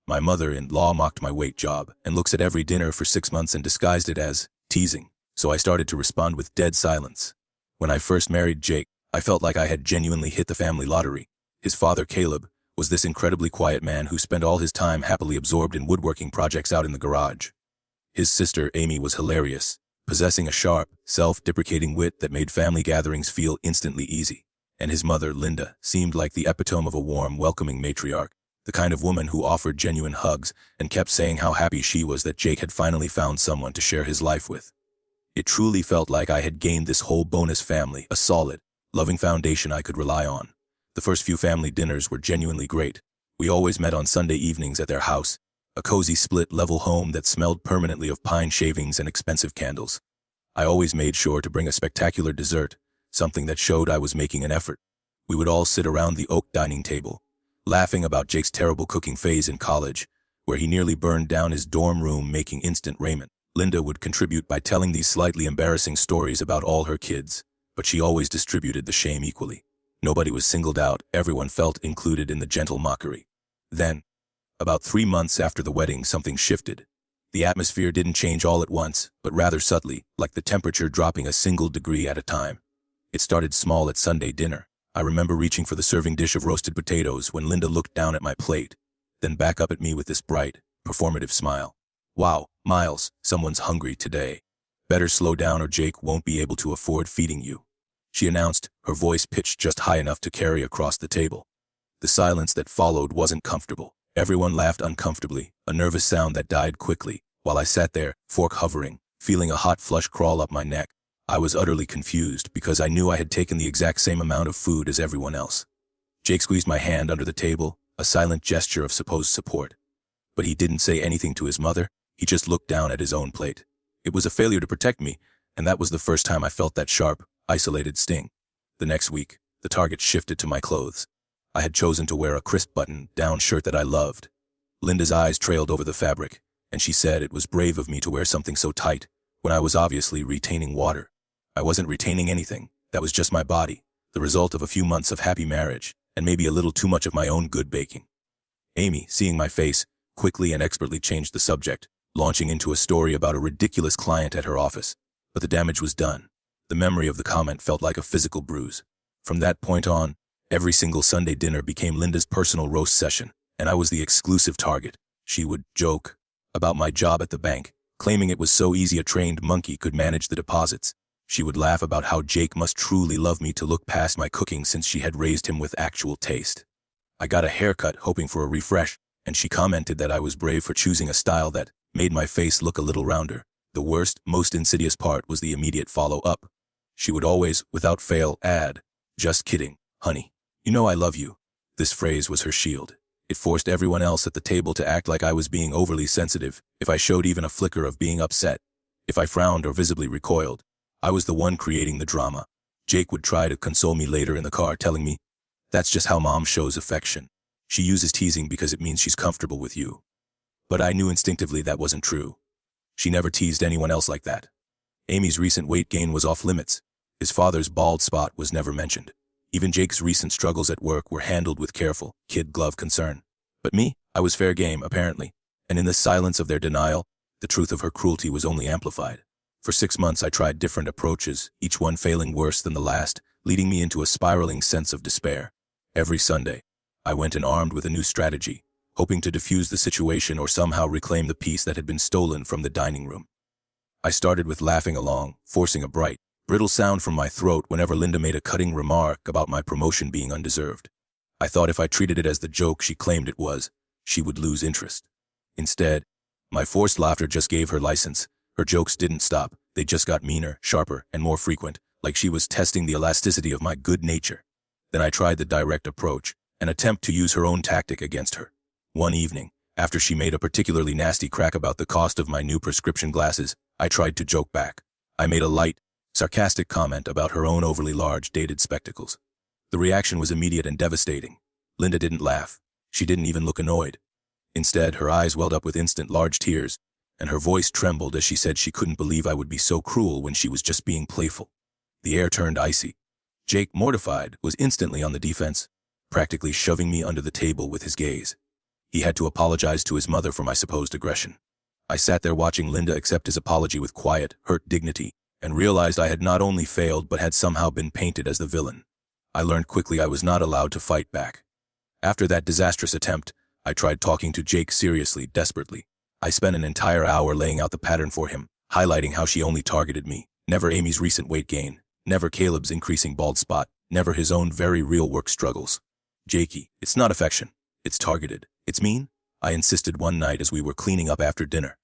My mother-in-law mocked my wait job and looks at every dinner for 6 months and disguised it as teasing, so I started to respond with dead silence. When I first married Jake, I felt like I had genuinely hit the family lottery. His father, Caleb, was this incredibly quiet man who spent all his time happily absorbed in woodworking projects out in the garage. His sister, Amy, was hilarious, possessing a sharp, self-deprecating wit that made family gatherings feel instantly easy. And his mother, Linda, seemed like the epitome of a warm, welcoming matriarch, the kind of woman who offered genuine hugs and kept saying how happy she was that Jake had finally found someone to share his life with. It truly felt like I had gained this whole bonus family, a solid, loving foundation I could rely on. The first few family dinners were genuinely great. We always met on Sunday evenings at their house, a cozy split-level home that smelled permanently of pine shavings and expensive candles. I always made sure to bring a spectacular dessert, something that showed I was making an effort. We would all sit around the oak dining table, laughing about Jake's terrible cooking phase in college, where he nearly burned down his dorm room making instant ramen. Linda would contribute by telling these slightly embarrassing stories about all her kids, but she always distributed the shame equally. Nobody was singled out, everyone felt included in the gentle mockery. Then, about 3 months after the wedding, something shifted. The atmosphere didn't change all at once, but rather subtly, like the temperature dropping a single degree at a time. It started small at Sunday dinner. I remember reaching for the serving dish of roasted potatoes when Linda looked down at my plate, then back up at me with this bright, performative smile. "Wow, Miles, someone's hungry today. Better slow down or Jake won't be able to afford feeding you," she announced, her voice pitched just high enough to carry across the table. The silence that followed wasn't comfortable. Everyone laughed uncomfortably, a nervous sound that died quickly, while I sat there, fork hovering, feeling a hot flush crawl up my neck. I was utterly confused because I knew I had taken the exact same amount of food as everyone else. Jake squeezed my hand under the table, a silent gesture of supposed support. But he didn't say anything to his mother, he just looked down at his own plate. It was a failure to protect me, and that was the first time I felt that sharp, isolated sting. The next week, the target shifted to my clothes. I had chosen to wear a crisp button-down shirt that I loved. Linda's eyes trailed over the fabric, and she said it was brave of me to wear something so tight when I was obviously retaining water. I wasn't retaining anything, that was just my body, the result of a few months of happy marriage, and maybe a little too much of my own good baking. Amy, seeing my face, quickly and expertly changed the subject, launching into a story about a ridiculous client at her office. But the damage was done. The memory of the comment felt like a physical bruise. From that point on, every single Sunday dinner became Linda's personal roast session, and I was the exclusive target. She would joke about my job at the bank, claiming it was so easy a trained monkey could manage the deposits. She would laugh about how Jake must truly love me to look past my cooking since she had raised him with actual taste. I got a haircut hoping for a refresh, and she commented that I was brave for choosing a style that made my face look a little rounder. The worst, most insidious part was the immediate follow-up. She would always, without fail, add, "Just kidding, honey. You know I love you." This phrase was her shield. It forced everyone else at the table to act like I was being overly sensitive if I showed even a flicker of being upset. If I frowned or visibly recoiled, I was the one creating the drama. Jake would try to console me later in the car, telling me, "That's just how mom shows affection. She uses teasing because it means she's comfortable with you." But I knew instinctively that wasn't true. She never teased anyone else like that. Amy's recent weight gain was off limits. His father's bald spot was never mentioned. Even Jake's recent struggles at work were handled with careful, kid-glove concern. But me, I was fair game, apparently. And in the silence of their denial, the truth of her cruelty was only amplified. For 6 months I tried different approaches, each one failing worse than the last, leading me into a spiraling sense of despair. Every Sunday, I went in armed with a new strategy, hoping to defuse the situation or somehow reclaim the peace that had been stolen from the dining room. I started with laughing along, forcing a bright, brittle sound from my throat whenever Linda made a cutting remark about my promotion being undeserved. I thought if I treated it as the joke she claimed it was, she would lose interest. Instead, my forced laughter just gave her license. Her jokes didn't stop, they just got meaner, sharper, and more frequent, like she was testing the elasticity of my good nature. Then I tried the direct approach, an attempt to use her own tactic against her. One evening, after she made a particularly nasty crack about the cost of my new prescription glasses, I tried to joke back. I made a light, sarcastic comment about her own overly large, dated spectacles. The reaction was immediate and devastating. Linda didn't laugh. She didn't even look annoyed. Instead, her eyes welled up with instant large tears, and her voice trembled as she said she couldn't believe I would be so cruel when she was just being playful. The air turned icy. Jake, mortified, was instantly on the defense, practically shoving me under the table with his gaze. He had to apologize to his mother for my supposed aggression. I sat there watching Linda accept his apology with quiet, hurt dignity, and realized I had not only failed but had somehow been painted as the villain. I learned quickly I was not allowed to fight back. After that disastrous attempt, I tried talking to Jake seriously, desperately. I spent an entire hour laying out the pattern for him, highlighting how she only targeted me. Never Amy's recent weight gain, never Caleb's increasing bald spot, never his own very real work struggles. Jakey, it's not affection. It's targeted. It's mean? I insisted one night as we were cleaning up after dinner.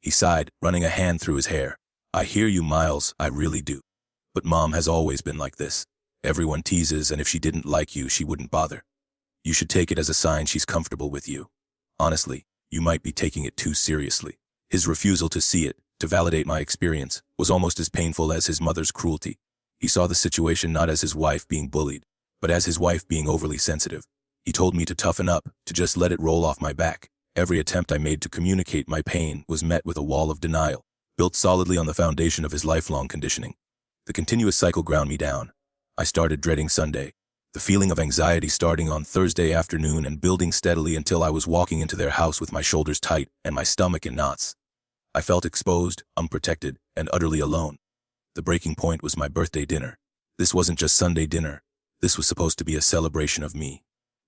He sighed, running a hand through his hair. I hear you, Miles, I really do. But Mom has always been like this. Everyone teases, and if she didn't like you, she wouldn't bother. You should take it as a sign she's comfortable with you. Honestly, you might be taking it too seriously. His refusal to see it, to validate my experience, was almost as painful as his mother's cruelty. He saw the situation not as his wife being bullied, but as his wife being overly sensitive. He told me to toughen up, to just let it roll off my back. Every attempt I made to communicate my pain was met with a wall of denial, built solidly on the foundation of his lifelong conditioning. The continuous cycle ground me down. I started dreading Sunday, the feeling of anxiety starting on Thursday afternoon and building steadily until I was walking into their house with my shoulders tight and my stomach in knots. I felt exposed, unprotected, and utterly alone. The breaking point was my birthday dinner. This wasn't just Sunday dinner. This was supposed to be a celebration of me.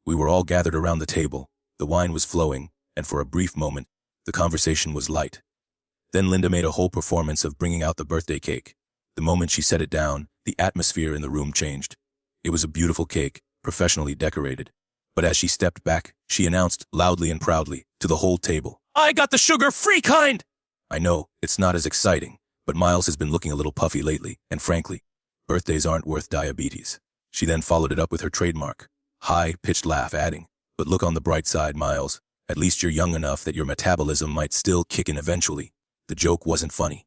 We were all gathered around the table, the wine was flowing, and for a brief moment, the conversation was light. Then Linda made a whole performance of bringing out the birthday cake. The moment she set it down, the atmosphere in the room changed. It was a beautiful cake, professionally decorated. But as she stepped back, she announced, loudly and proudly, to the whole table, "I got the sugar-free kind!" I know, it's not as exciting, but Miles has been looking a little puffy lately, and frankly, birthdays aren't worth diabetes. She then followed it up with her trademark, high-pitched laugh, adding, "But look on the bright side, Miles. At least you're young enough that your metabolism might still kick in eventually." The joke wasn't funny.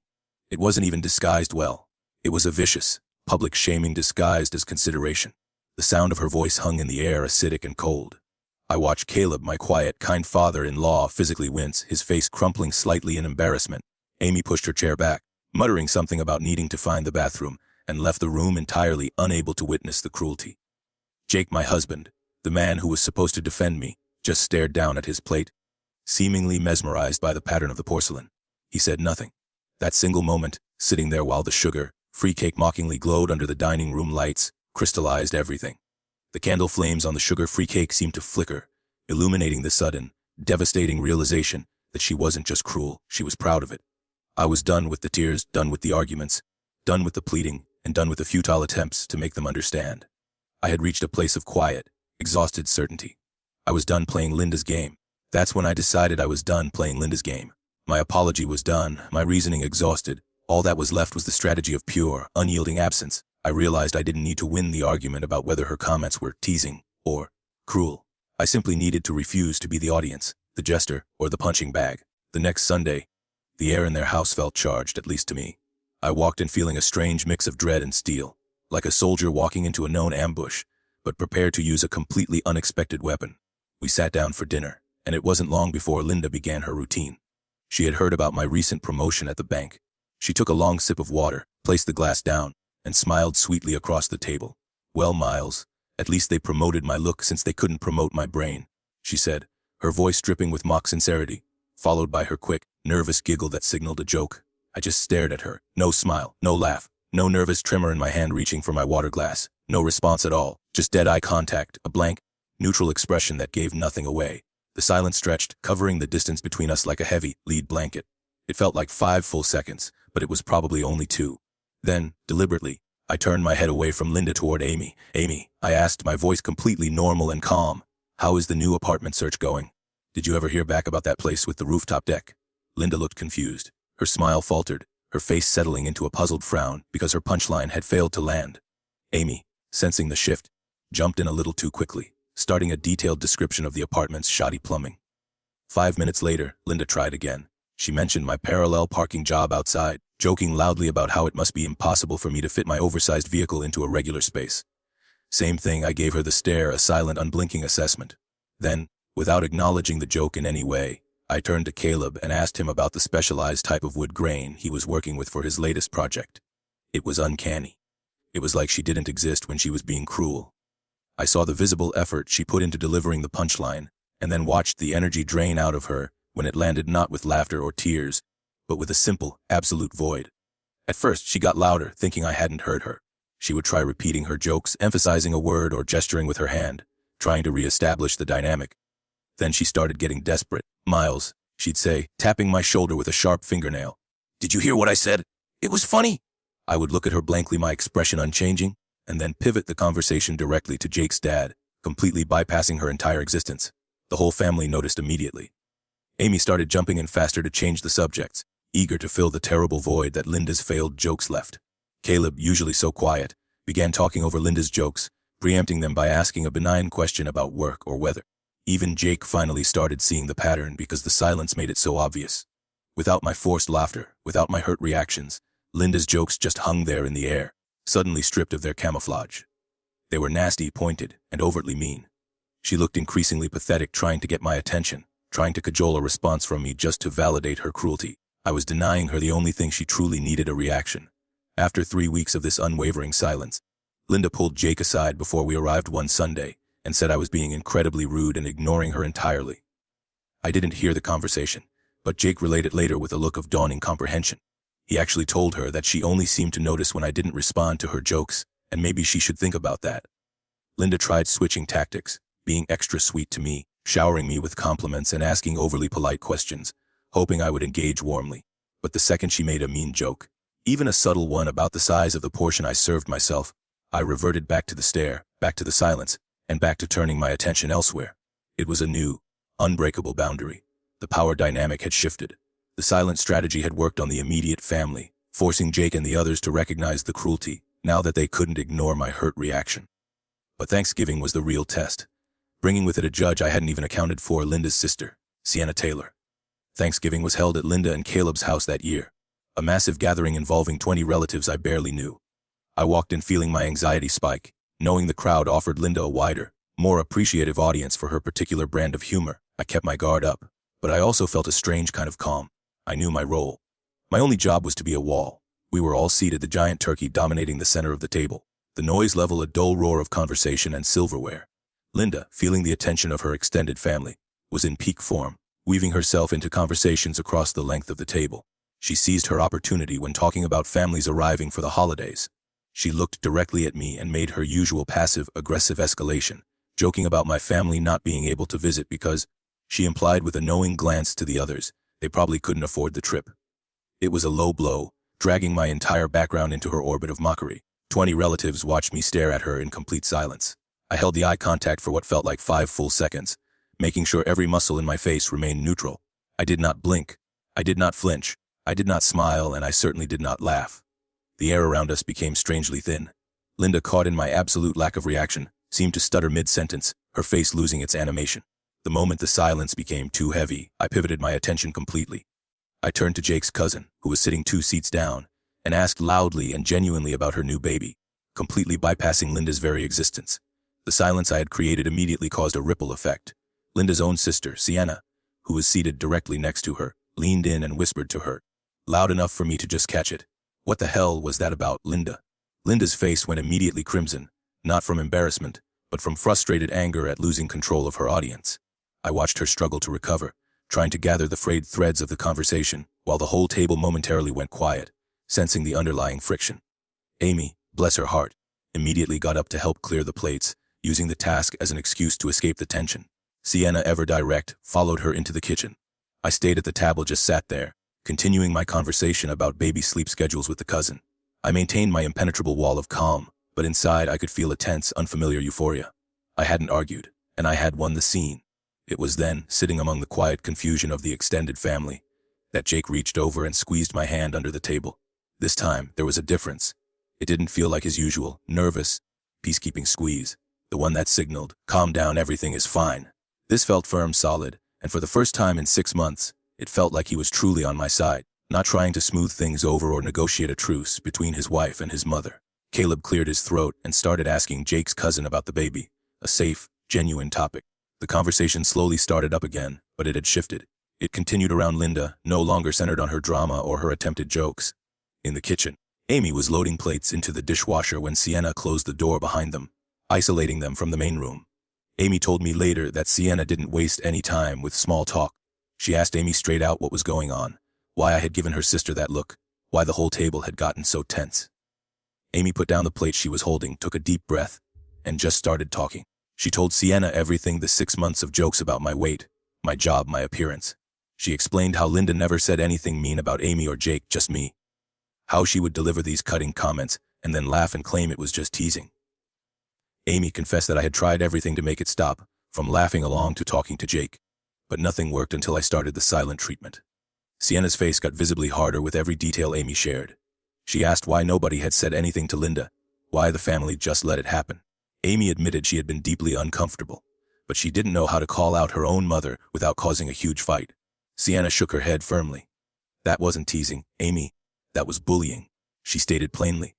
It wasn't even disguised well. It was a vicious, public shaming disguised as consideration. The sound of her voice hung in the air, acidic and cold. I watched Caleb, my quiet, kind father-in-law, physically wince, his face crumpling slightly in embarrassment. Amy pushed her chair back, muttering something about needing to find the bathroom, and left the room entirely unable to witness the cruelty. Jake, my husband, the man who was supposed to defend me, just stared down at his plate, seemingly mesmerized by the pattern of the porcelain. He said nothing. That single moment, sitting there while the sugar-free cake mockingly glowed under the dining room lights, crystallized everything. The candle flames on the sugar-free cake seemed to flicker, illuminating the sudden, devastating realization that she wasn't just cruel, she was proud of it. I was done with the tears, done with the arguments, done with the pleading, and done with the futile attempts to make them understand. I had reached a place of quiet, exhausted certainty. I was done playing Linda's game. That's when I decided I was done playing Linda's game. My apology was done, my reasoning exhausted. All that was left was the strategy of pure, unyielding absence. I realized I didn't need to win the argument about whether her comments were teasing or cruel. I simply needed to refuse to be the audience, the jester, or the punching bag. The next Sunday, the air in their house felt charged, at least to me. I walked in feeling a strange mix of dread and steel, like a soldier walking into a known ambush, but prepared to use a completely unexpected weapon. We sat down for dinner, and it wasn't long before Linda began her routine. She had heard about my recent promotion at the bank. She took a long sip of water, placed the glass down, and smiled sweetly across the table. "Well, Miles, at least they promoted my look since they couldn't promote my brain," she said, her voice dripping with mock sincerity, followed by her quick, nervous giggle that signaled a joke. I just stared at her. No smile, no laugh, no nervous tremor in my hand reaching for my water glass. No response at all, just dead eye contact, a blank, neutral expression that gave nothing away. The silence stretched, covering the distance between us like a heavy, lead blanket. It felt like 5 full seconds, but it was probably only 2. Then, deliberately, I turned my head away from Linda toward Amy. "Amy," I asked, my voice completely normal and calm, "how is the new apartment search going? Did you ever hear back about that place with the rooftop deck?" Linda looked confused. Her smile faltered, her face settling into a puzzled frown because her punchline had failed to land. Amy, sensing the shift, jumped in a little too quickly, starting a detailed description of the apartment's shoddy plumbing. 5 minutes later, Linda tried again. She mentioned my parallel parking job outside, joking loudly about how it must be impossible for me to fit my oversized vehicle into a regular space. Same thing, I gave her the stare, a silent, unblinking assessment. Then, without acknowledging the joke in any way, I turned to Caleb and asked him about the specialized type of wood grain he was working with for his latest project. It was uncanny. It was like she didn't exist when she was being cruel. I saw the visible effort she put into delivering the punchline, and then watched the energy drain out of her when it landed not with laughter or tears, but with a simple, absolute void. At first, she got louder, thinking I hadn't heard her. She would try repeating her jokes, emphasizing a word or gesturing with her hand, trying to re-establish the dynamic. Then she started getting desperate. "Miles," she'd say, tapping my shoulder with a sharp fingernail. "Did you hear what I said? It was funny." I would look at her blankly, my expression unchanging, and then pivot the conversation directly to Jake's dad, completely bypassing her entire existence. The whole family noticed immediately. Amy started jumping in faster to change the subjects, eager to fill the terrible void that Linda's failed jokes left. Caleb, usually so quiet, began talking over Linda's jokes, preempting them by asking a benign question about work or weather. Even Jake finally started seeing the pattern because the silence made it so obvious. Without my forced laughter, without my hurt reactions, Linda's jokes just hung there in the air, suddenly stripped of their camouflage. They were nasty, pointed, and overtly mean. She looked increasingly pathetic, trying to get my attention, trying to cajole a response from me just to validate her cruelty. I was denying her the only thing she truly needed, a reaction. After 3 weeks of this unwavering silence, Linda pulled Jake aside before we arrived one Sunday and said I was being incredibly rude and ignoring her entirely. I didn't hear the conversation, but Jake relayed it later with a look of dawning comprehension. He actually told her that she only seemed to notice when I didn't respond to her jokes, and maybe she should think about that. Linda tried switching tactics, being extra sweet to me, showering me with compliments and asking overly polite questions, hoping I would engage warmly. But the second she made a mean joke, even a subtle one about the size of the portion I served myself, I reverted back to the stare, back to the silence, and back to turning my attention elsewhere. It was a new, unbreakable boundary. The power dynamic had shifted. The silent strategy had worked on the immediate family, forcing Jake and the others to recognize the cruelty, now that they couldn't ignore my hurt reaction. But Thanksgiving was the real test, bringing with it a judge I hadn't even accounted for, Linda's sister, Sienna Taylor. Thanksgiving was held at Linda and Caleb's house that year, a massive gathering involving 20 relatives I barely knew. I walked in feeling my anxiety spike, knowing the crowd offered Linda a wider, more appreciative audience for her particular brand of humor. I kept my guard up, but I also felt a strange kind of calm. I knew my role. My only job was to be a wall. We were all seated, the giant turkey dominating the center of the table, the noise level a dull roar of conversation and silverware. Linda, feeling the attention of her extended family, was in peak form, weaving herself into conversations across the length of the table. She seized her opportunity when talking about families arriving for the holidays. She looked directly at me and made her usual passive-aggressive escalation, joking about my family not being able to visit because, she implied with a knowing glance to the others, they probably couldn't afford the trip. It was a low blow, dragging my entire background into her orbit of mockery. 20 relatives watched me stare at her in complete silence. I held the eye contact for what felt like 5 full seconds, making sure every muscle in my face remained neutral. I did not blink. I did not flinch. I did not smile, and I certainly did not laugh. The air around us became strangely thin. Linda, caught in my absolute lack of reaction, seemed to stutter mid-sentence, her face losing its animation. The moment the silence became too heavy, I pivoted my attention completely. I turned to Jake's cousin, who was sitting 2 seats down, and asked loudly and genuinely about her new baby, completely bypassing Linda's very existence. The silence I had created immediately caused a ripple effect. Linda's own sister, Sienna, who was seated directly next to her, leaned in and whispered to her, loud enough for me to just catch it. "What the hell was that about, Linda?" Linda's face went immediately crimson, not from embarrassment, but from frustrated anger at losing control of her audience. I watched her struggle to recover, trying to gather the frayed threads of the conversation, while the whole table momentarily went quiet, sensing the underlying friction. Amy, bless her heart, immediately got up to help clear the plates, using the task as an excuse to escape the tension. Sienna, ever direct, followed her into the kitchen. I stayed at the table, just sat there, continuing my conversation about baby sleep schedules with the cousin. I maintained my impenetrable wall of calm, but inside I could feel a tense, unfamiliar euphoria. I hadn't argued, and I had won the scene. It was then, sitting among the quiet confusion of the extended family, that Jake reached over and squeezed my hand under the table. This time, there was a difference. It didn't feel like his usual, nervous, peacekeeping squeeze, the one that signaled, "Calm down, everything is fine." This felt firm, solid, and for the first time in 6 months, it felt like he was truly on my side, not trying to smooth things over or negotiate a truce between his wife and his mother. Caleb cleared his throat and started asking Jake's cousin about the baby, a safe, genuine topic. The conversation slowly started up again, but it had shifted. It continued around Linda, no longer centered on her drama or her attempted jokes. In the kitchen, Amy was loading plates into the dishwasher when Sienna closed the door behind them, isolating them from the main room. Amy told me later that Sienna didn't waste any time with small talk. She asked Amy straight out what was going on, why I had given her sister that look, why the whole table had gotten so tense. Amy put down the plate she was holding, took a deep breath, and just started talking. She told Sienna everything, the 6 months of jokes about my weight, my job, my appearance. She explained how Linda never said anything mean about Amy or Jake, just me. How she would deliver these cutting comments and then laugh and claim it was just teasing. Amy confessed that I had tried everything to make it stop, from laughing along to talking to Jake. But nothing worked until I started the silent treatment. Sienna's face got visibly harder with every detail Amy shared. She asked why nobody had said anything to Linda, why the family just let it happen. Amy admitted she had been deeply uncomfortable, but she didn't know how to call out her own mother without causing a huge fight. Sienna shook her head firmly. That wasn't teasing, Amy. That was bullying, she stated plainly.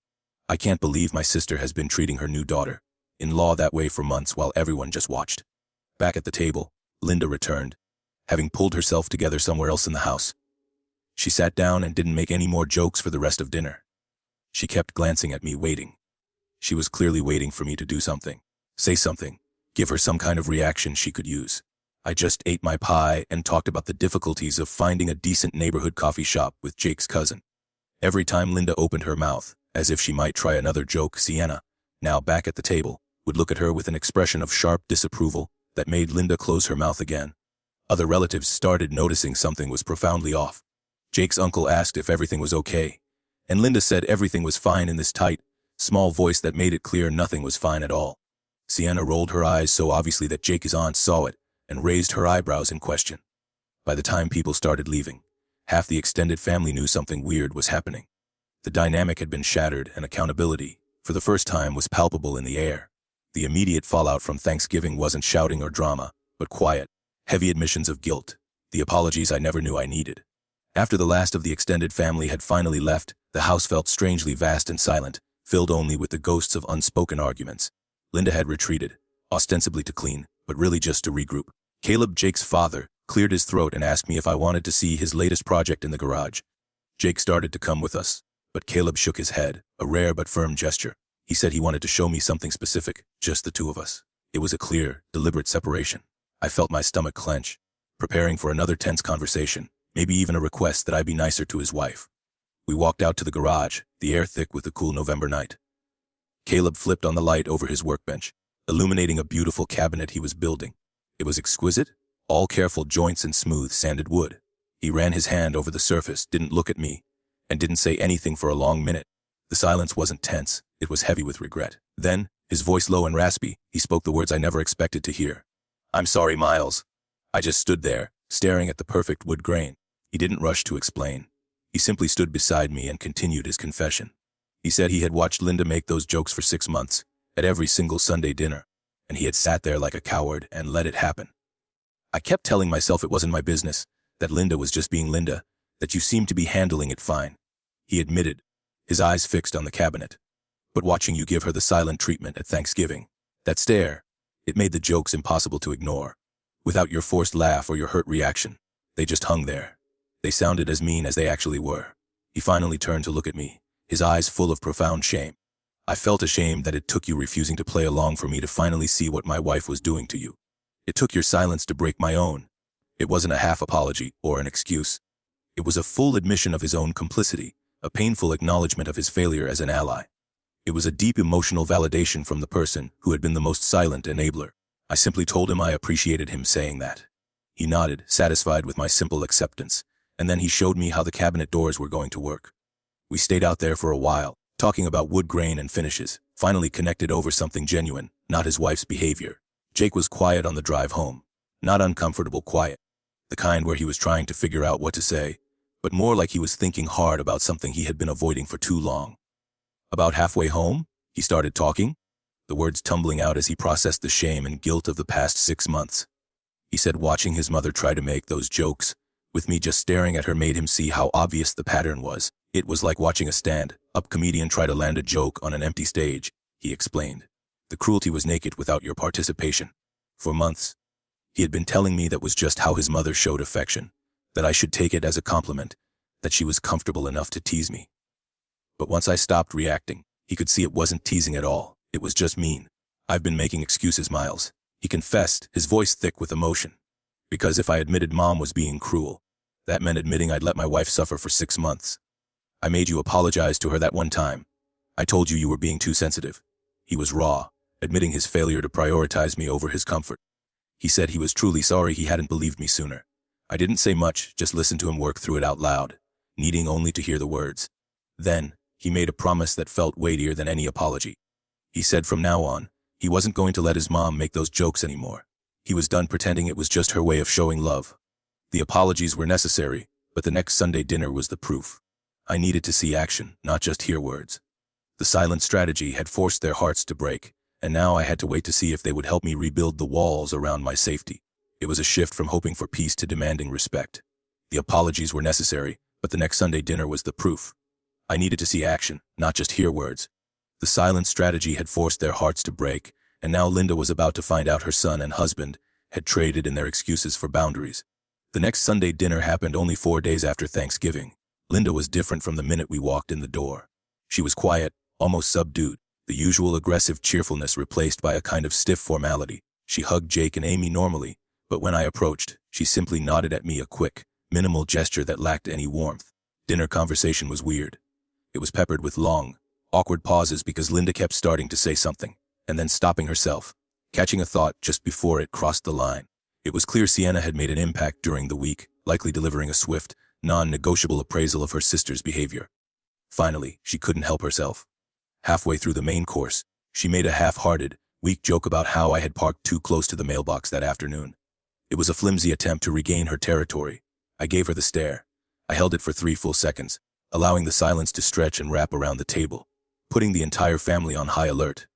I can't believe my sister has been treating her new daughter-in-law that way for months while everyone just watched. Back at the table, Linda returned, having pulled herself together somewhere else in the house. She sat down and didn't make any more jokes for the rest of dinner. She kept glancing at me, waiting. She was clearly waiting for me to do something, say something, give her some kind of reaction she could use. I just ate my pie and talked about the difficulties of finding a decent neighborhood coffee shop with Jake's cousin. Every time Linda opened her mouth, as if she might try another joke, Sienna, now back at the table, would look at her with an expression of sharp disapproval that made Linda close her mouth again. Other relatives started noticing something was profoundly off. Jake's uncle asked if everything was okay, and Linda said everything was fine in this tight, small voice that made it clear nothing was fine at all. Sienna rolled her eyes so obviously that Jake's aunt saw it and raised her eyebrows in question. By the time people started leaving, half the extended family knew something weird was happening. The dynamic had been shattered and accountability, for the first time, was palpable in the air. The immediate fallout from Thanksgiving wasn't shouting or drama, but quiet, heavy admissions of guilt, the apologies I never knew I needed. After the last of the extended family had finally left, the house felt strangely vast and silent, filled only with the ghosts of unspoken arguments. Linda had retreated, ostensibly to clean, but really just to regroup. Caleb, Jake's father, cleared his throat and asked me if I wanted to see his latest project in the garage. Jake started to come with us, but Caleb shook his head, a rare but firm gesture. He said he wanted to show me something specific, just the two of us. It was a clear, deliberate separation. I felt my stomach clench, preparing for another tense conversation, maybe even a request that I be nicer to his wife. We walked out to the garage, the air thick with the cool November night. Caleb flipped on the light over his workbench, illuminating a beautiful cabinet he was building. It was exquisite, all careful joints and smooth sanded wood. He ran his hand over the surface, didn't look at me, and didn't say anything for a long minute. The silence wasn't tense, it was heavy with regret. Then, his voice low and raspy, he spoke the words I never expected to hear. I'm sorry, Miles. I just stood there, staring at the perfect wood grain. He didn't rush to explain. He simply stood beside me and continued his confession. He said he had watched Linda make those jokes for 6 months, at every single Sunday dinner, and he had sat there like a coward and let it happen. I kept telling myself it wasn't my business, that Linda was just being Linda, that you seemed to be handling it fine. He admitted, his eyes fixed on the cabinet. But watching you give her the silent treatment at Thanksgiving, that stare, it made the jokes impossible to ignore. Without your forced laugh or your hurt reaction, they just hung there. They sounded as mean as they actually were. He finally turned to look at me, his eyes full of profound shame. I felt ashamed that it took you refusing to play along for me to finally see what my wife was doing to you. It took your silence to break my own. It wasn't a half apology or an excuse. It was a full admission of his own complicity, a painful acknowledgement of his failure as an ally. It was a deep emotional validation from the person who had been the most silent enabler. I simply told him I appreciated him saying that. He nodded, satisfied with my simple acceptance, and then he showed me how the cabinet doors were going to work. We stayed out there for a while, talking about wood grain and finishes, finally connected over something genuine, not his wife's behavior. Jake was quiet on the drive home, not uncomfortable quiet, the kind where he was trying to figure out what to say, but more like he was thinking hard about something he had been avoiding for too long. About halfway home, he started talking, the words tumbling out as he processed the shame and guilt of the past 6 months. He said watching his mother try to make those jokes, with me just staring at her, made him see how obvious the pattern was. It was like watching a stand-up comedian try to land a joke on an empty stage, he explained. The cruelty was naked without your participation. For months, he had been telling me that was just how his mother showed affection, that I should take it as a compliment, that she was comfortable enough to tease me. But once I stopped reacting, he could see it wasn't teasing at all. It was just mean. I've been making excuses, Miles, He confessed, his voice thick with emotion. Because if I admitted Mom was being cruel, that meant admitting I'd let my wife suffer for 6 months. I made you apologize to her that one time. I told you you were being too sensitive. He was raw, admitting his failure to prioritize me over his comfort. He said he was truly sorry he hadn't believed me sooner. I didn't say much, just listened to him work through it out loud, needing only to hear the words. Then, he made a promise that felt weightier than any apology. He said from now on, he wasn't going to let his mom make those jokes anymore. He was done pretending it was just her way of showing love. The apologies were necessary, but the next Sunday dinner was the proof. I needed to see action, not just hear words. The silent strategy had forced their hearts to break, and now I had to wait to see if they would help me rebuild the walls around my safety. It was a shift from hoping for peace to demanding respect. The apologies were necessary, but the next Sunday dinner was the proof. I needed to see action, not just hear words. The silent strategy had forced their hearts to break, and now Linda was about to find out her son and husband had traded in their excuses for boundaries. The next Sunday dinner happened only 4 days after Thanksgiving. Linda was different from the minute we walked in the door. She was quiet, almost subdued, the usual aggressive cheerfulness replaced by a kind of stiff formality. She hugged Jake and Amy normally, but when I approached, she simply nodded at me, a quick, minimal gesture that lacked any warmth. Dinner conversation was weird. It was peppered with long, awkward pauses because Linda kept starting to say something, and then stopping herself, catching a thought just before it crossed the line. It was clear Sienna had made an impact during the week, likely delivering a swift, non-negotiable appraisal of her sister's behavior. Finally, she couldn't help herself. Halfway through the main course, she made a half-hearted, weak joke about how I had parked too close to the mailbox that afternoon. It was a flimsy attempt to regain her territory. I gave her the stare. I held it for 3 full seconds, allowing the silence to stretch and wrap around the table, putting the entire family on high alert.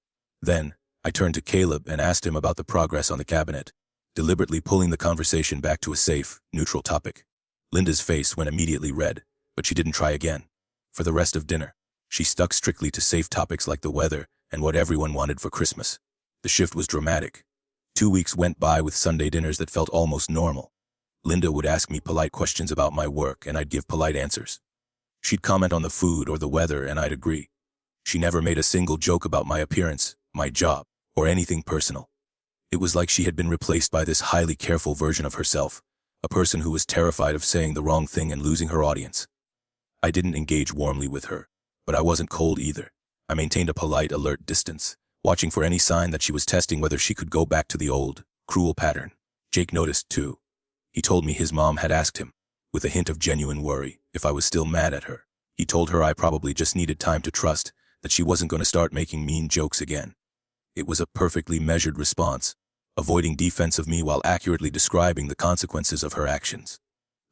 Then, I turned to Caleb and asked him about the progress on the cabinet, deliberately pulling the conversation back to a safe, neutral topic. Linda's face went immediately red, but she didn't try again. For the rest of dinner, she stuck strictly to safe topics like the weather and what everyone wanted for Christmas. The shift was dramatic. 2 weeks went by with Sunday dinners that felt almost normal. Linda would ask me polite questions about my work, and I'd give polite answers. She'd comment on the food or the weather, and I'd agree. She never made a single joke about my appearance, my job, or anything personal. It was like she had been replaced by this highly careful version of herself, a person who was terrified of saying the wrong thing and losing her audience. I didn't engage warmly with her, but I wasn't cold either. I maintained a polite, alert distance, watching for any sign that she was testing whether she could go back to the old, cruel pattern. Jake noticed too. He told me his mom had asked him, with a hint of genuine worry, if I was still mad at her. He told her I probably just needed time to trust that she wasn't going to start making mean jokes again. It was a perfectly measured response, avoiding defense of me while accurately describing the consequences of her actions.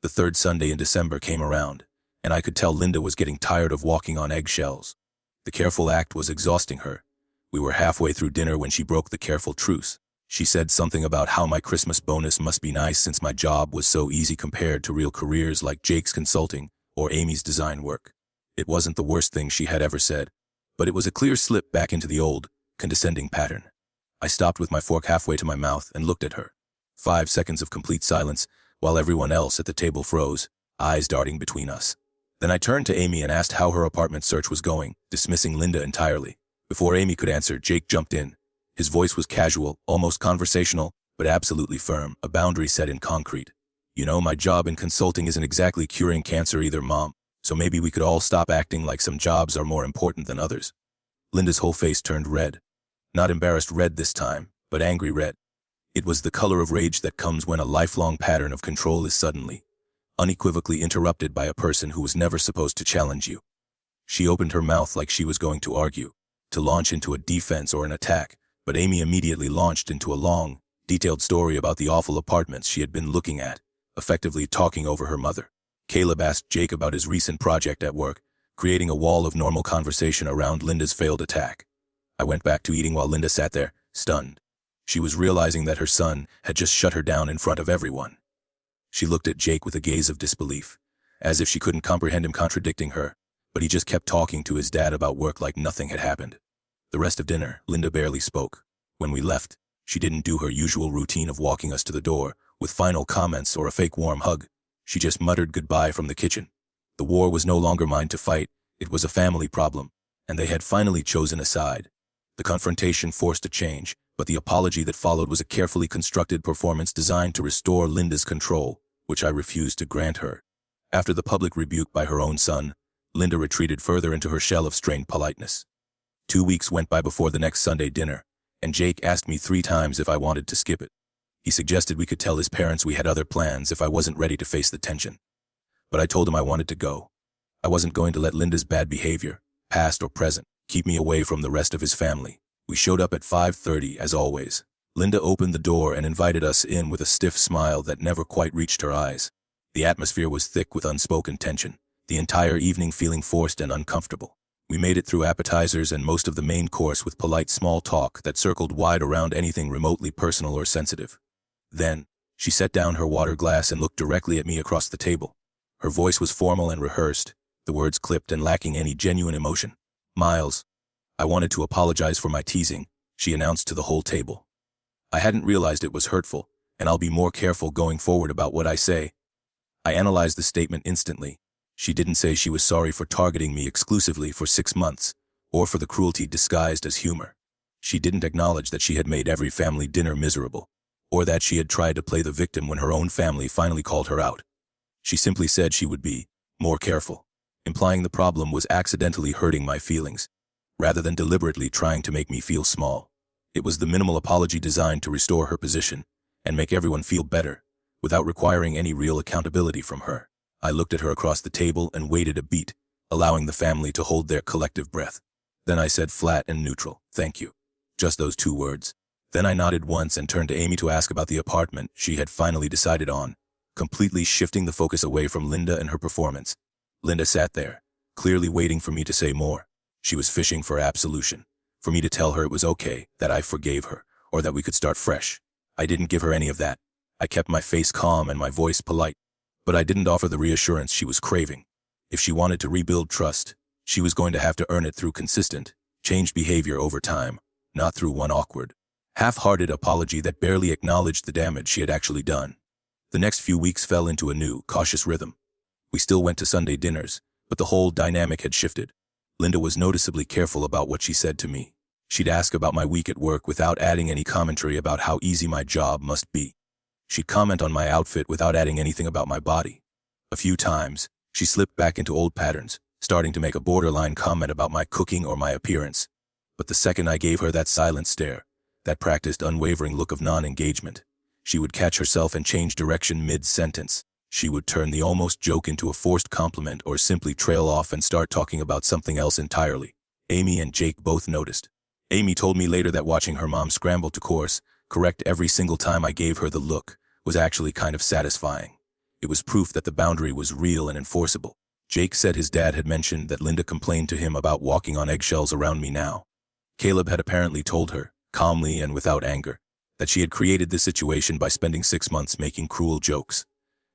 The 3rd Sunday in December came around, and I could tell Linda was getting tired of walking on eggshells. The careful act was exhausting her. We were halfway through dinner when she broke the careful truce. She said something about how my Christmas bonus must be nice since my job was so easy compared to real careers like Jake's consulting or Amy's design work. It wasn't the worst thing she had ever said, but it was a clear slip back into the old, condescending pattern. I stopped with my fork halfway to my mouth and looked at her. 5 seconds of complete silence, while everyone else at the table froze, eyes darting between us. Then I turned to Amy and asked how her apartment search was going, dismissing Linda entirely. Before Amy could answer, Jake jumped in. His voice was casual, almost conversational, but absolutely firm, a boundary set in concrete. You know, my job in consulting isn't exactly curing cancer either, Mom, so maybe we could all stop acting like some jobs are more important than others. Linda's whole face turned red. Not embarrassed red this time, but angry red. It was the color of rage that comes when a lifelong pattern of control is suddenly, unequivocally interrupted by a person who was never supposed to challenge you. She opened her mouth like she was going to argue, to launch into a defense or an attack, but Amy immediately launched into a long, detailed story about the awful apartments she had been looking at, effectively talking over her mother. Caleb asked Jake about his recent project at work, creating a wall of normal conversation around Linda's failed attack. I went back to eating while Linda sat there, stunned. She was realizing that her son had just shut her down in front of everyone. She looked at Jake with a gaze of disbelief, as if she couldn't comprehend him contradicting her, but he just kept talking to his dad about work like nothing had happened. The rest of dinner, Linda barely spoke. When we left, she didn't do her usual routine of walking us to the door, with final comments or a fake warm hug. She just muttered goodbye from the kitchen. The war was no longer mine to fight, it was a family problem, and they had finally chosen a side. The confrontation forced a change, But the apology that followed was a carefully constructed performance designed to restore Linda's control, which I refused to grant her. After the public rebuke by her own son, Linda retreated further into her shell of strained politeness. 2 weeks went by before the next Sunday dinner, and Jake asked me 3 times if I wanted to skip it. He suggested we could tell his parents we had other plans if I wasn't ready to face the tension. But I told him I wanted to go. I wasn't going to let Linda's bad behavior, past or present, keep me away from the rest of his family. We showed up at 5:30 as always. Linda opened the door and invited us in with a stiff smile that never quite reached her eyes. The atmosphere was thick with unspoken tension, the entire evening feeling forced and uncomfortable. We made it through appetizers and most of the main course with polite small talk that circled wide around anything remotely personal or sensitive. Then, she set down her water glass and looked directly at me across the table. Her voice was formal and rehearsed, the words clipped and lacking any genuine emotion. "Miles, I wanted to apologize for my teasing," she announced to the whole table. "I hadn't realized it was hurtful, and I'll be more careful going forward about what I say." I analyzed the statement instantly. She didn't say she was sorry for targeting me exclusively for 6 months, or for the cruelty disguised as humor. She didn't acknowledge that she had made every family dinner miserable, or that she had tried to play the victim when her own family finally called her out. She simply said she would be more careful, implying the problem was accidentally hurting my feelings, rather than deliberately trying to make me feel small. It was the minimal apology designed to restore her position and make everyone feel better, without requiring any real accountability from her. I looked at her across the table and waited a beat, allowing the family to hold their collective breath. Then I said flat and neutral, "Thank you." Just those 2 words. Then I nodded once and turned to Amy to ask about the apartment she had finally decided on, completely shifting the focus away from Linda and her performance. Linda sat there, clearly waiting for me to say more. She was fishing for absolution, for me to tell her it was okay, that I forgave her, or that we could start fresh. I didn't give her any of that. I kept my face calm and my voice polite, but I didn't offer the reassurance she was craving. If she wanted to rebuild trust, she was going to have to earn it through consistent, changed behavior over time, not through one awkward, half-hearted apology that barely acknowledged the damage she had actually done. The next few weeks fell into a new, cautious rhythm. We still went to Sunday dinners, but the whole dynamic had shifted. Linda was noticeably careful about what she said to me. She'd ask about my week at work without adding any commentary about how easy my job must be. She'd comment on my outfit without adding anything about my body. A few times, she slipped back into old patterns, starting to make a borderline comment about my cooking or my appearance. But the second I gave her that silent stare, that practiced unwavering look of non-engagement, she would catch herself and change direction mid-sentence. She would turn the almost joke into a forced compliment or simply trail off and start talking about something else entirely. Amy and Jake both noticed. Amy told me later that watching her mom scramble to course, correct every single time I gave her the look, was actually kind of satisfying. It was proof that the boundary was real and enforceable. Jake said his dad had mentioned that Linda complained to him about walking on eggshells around me now. Caleb had apparently told her, calmly and without anger, that she had created this situation by spending 6 months making cruel jokes,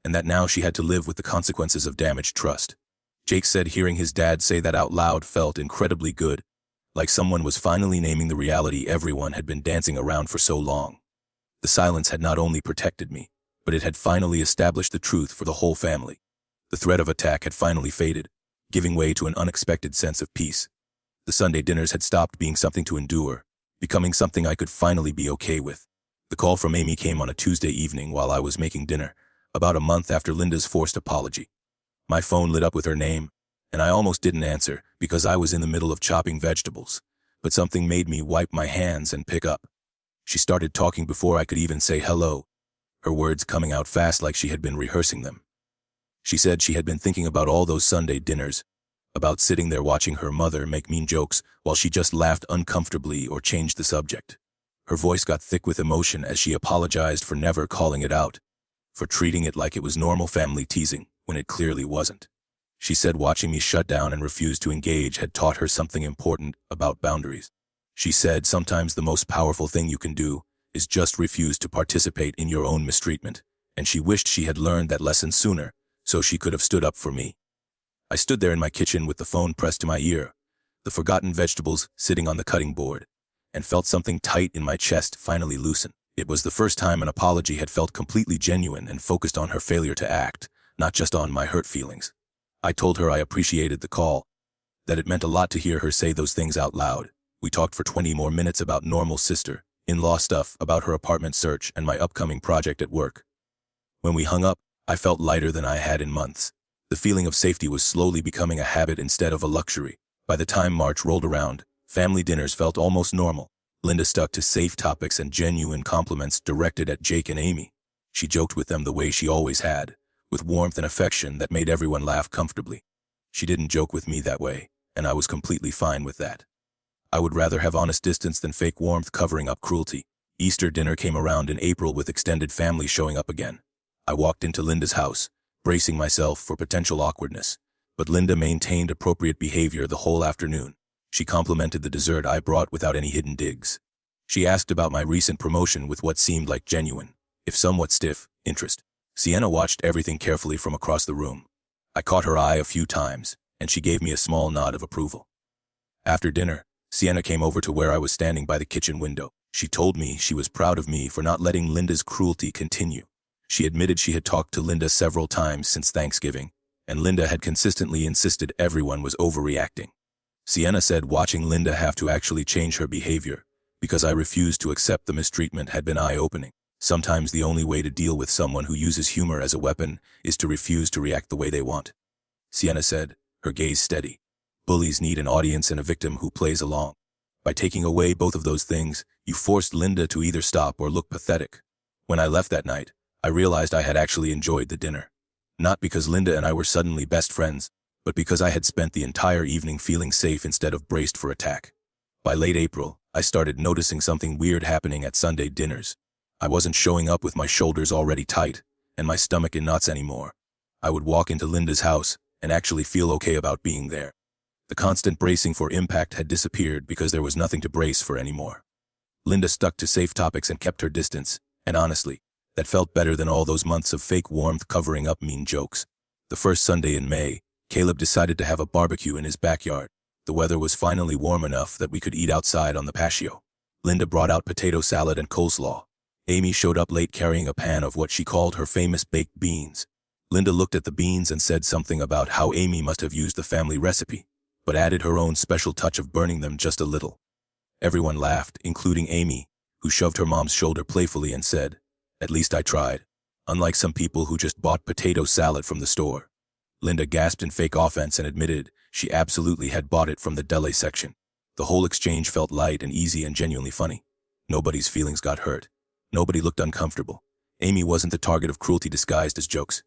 and that now she had to live with the consequences of damaged trust. Jake said hearing his dad say that out loud felt incredibly good, like someone was finally naming the reality everyone had been dancing around for so long. The silence had not only protected me, but it had finally established the truth for the whole family. The threat of attack had finally faded, giving way to an unexpected sense of peace. The Sunday dinners had stopped being something to endure, becoming something I could finally be okay with. The call from Amy came on a Tuesday evening while I was making dinner, about a month after Linda's forced apology. My phone lit up with her name, and I almost didn't answer because I was in the middle of chopping vegetables, but something made me wipe my hands and pick up. She started talking before I could even say hello, her words coming out fast like she had been rehearsing them. She said she had been thinking about all those Sunday dinners, about sitting there watching her mother make mean jokes while she just laughed uncomfortably or changed the subject. Her voice got thick with emotion as she apologized for never calling it out, for treating it like it was normal family teasing when it clearly wasn't. She said watching me shut down and refuse to engage had taught her something important about boundaries. She said sometimes the most powerful thing you can do is just refuse to participate in your own mistreatment, and she wished she had learned that lesson sooner so she could have stood up for me. I stood there in my kitchen with the phone pressed to my ear, the forgotten vegetables sitting on the cutting board, and felt something tight in my chest finally loosen. It was the first time an apology had felt completely genuine and focused on her failure to act, not just on my hurt feelings. I told her I appreciated the call, that it meant a lot to hear her say those things out loud. We talked for 20 more minutes about normal sister, in-law stuff about her apartment search and my upcoming project at work. When we hung up, I felt lighter than I had in months. The feeling of safety was slowly becoming a habit instead of a luxury. By the time March rolled around, family dinners felt almost normal. Linda stuck to safe topics and genuine compliments directed at Jake and Amy. She joked with them the way she always had, with warmth and affection that made everyone laugh comfortably. She didn't joke with me that way, and I was completely fine with that. I would rather have honest distance than fake warmth covering up cruelty. Easter dinner came around in April with extended family showing up again. I walked into Linda's house, bracing myself for potential awkwardness, but Linda maintained appropriate behavior the whole afternoon. She complimented the dessert I brought without any hidden digs. She asked about my recent promotion with what seemed like genuine, if somewhat stiff, interest. Sienna watched everything carefully from across the room. I caught her eye a few times, and she gave me a small nod of approval. After dinner, Sienna came over to where I was standing by the kitchen window. She told me she was proud of me for not letting Linda's cruelty continue. She admitted she had talked to Linda several times since Thanksgiving, and Linda had consistently insisted everyone was overreacting. Sienna said watching Linda have to actually change her behavior, because I refused to accept the mistreatment, had been eye-opening. Sometimes the only way to deal with someone who uses humor as a weapon is to refuse to react the way they want. Sienna said, her gaze steady. Bullies need an audience and a victim who plays along. By taking away both of those things, you forced Linda to either stop or look pathetic. When I left that night, I realized I had actually enjoyed the dinner. Not because Linda and I were suddenly best friends, but because I had spent the entire evening feeling safe instead of braced for attack. By late April, I started noticing something weird happening at Sunday dinners. I wasn't showing up with my shoulders already tight and my stomach in knots anymore. I would walk into Linda's house and actually feel okay about being there. The constant bracing for impact had disappeared because there was nothing to brace for anymore. Linda stuck to safe topics and kept her distance, and honestly, that felt better than all those months of fake warmth covering up mean jokes. The first Sunday in May, Caleb decided to have a barbecue in his backyard. The weather was finally warm enough that we could eat outside on the patio. Linda brought out potato salad and coleslaw. Amy showed up late carrying a pan of what she called her famous baked beans. Linda looked at the beans and said something about how Amy must have used the family recipe, but added her own special touch of burning them just a little. Everyone laughed, including Amy, who shoved her mom's shoulder playfully and said, "At least I tried," unlike some people who just bought potato salad from the store. Linda gasped in fake offense and admitted she absolutely had bought it from the deli section. The whole exchange felt light and easy and genuinely funny. Nobody's feelings got hurt. Nobody looked uncomfortable. Amy wasn't the target of cruelty disguised as jokes.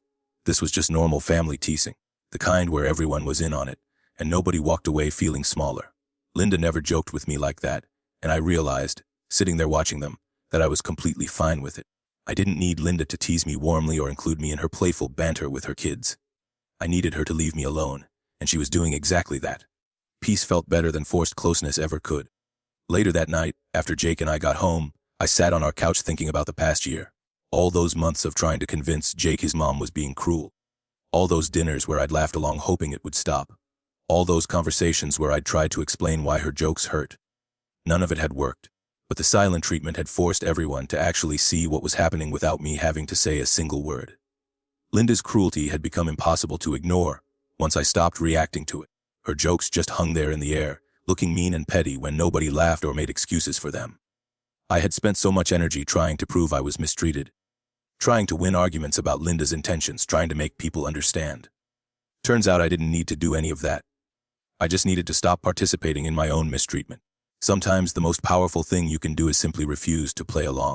This was just normal family teasing, the kind where everyone was in on it, and nobody walked away feeling smaller. Linda never joked with me like that, and I realized, sitting there watching them, that I was completely fine with it. I didn't need Linda to tease me warmly or include me in her playful banter with her kids. I needed her to leave me alone, and she was doing exactly that. Peace felt better than forced closeness ever could. Later that night, after Jake and I got home, I sat on our couch thinking about the past year. All those months of trying to convince Jake his mom was being cruel. All those dinners where I'd laughed along hoping it would stop. All those conversations where I'd tried to explain why her jokes hurt. None of it had worked, but the silent treatment had forced everyone to actually see what was happening without me having to say a single word. Linda's cruelty had become impossible to ignore once I stopped reacting to it. Her jokes just hung there in the air, looking mean and petty when nobody laughed or made excuses for them. I had spent so much energy trying to prove I was mistreated, trying to win arguments about Linda's intentions, trying to make people understand. Turns out I didn't need to do any of that. I just needed to stop participating in my own mistreatment. Sometimes the most powerful thing you can do is simply refuse to play along.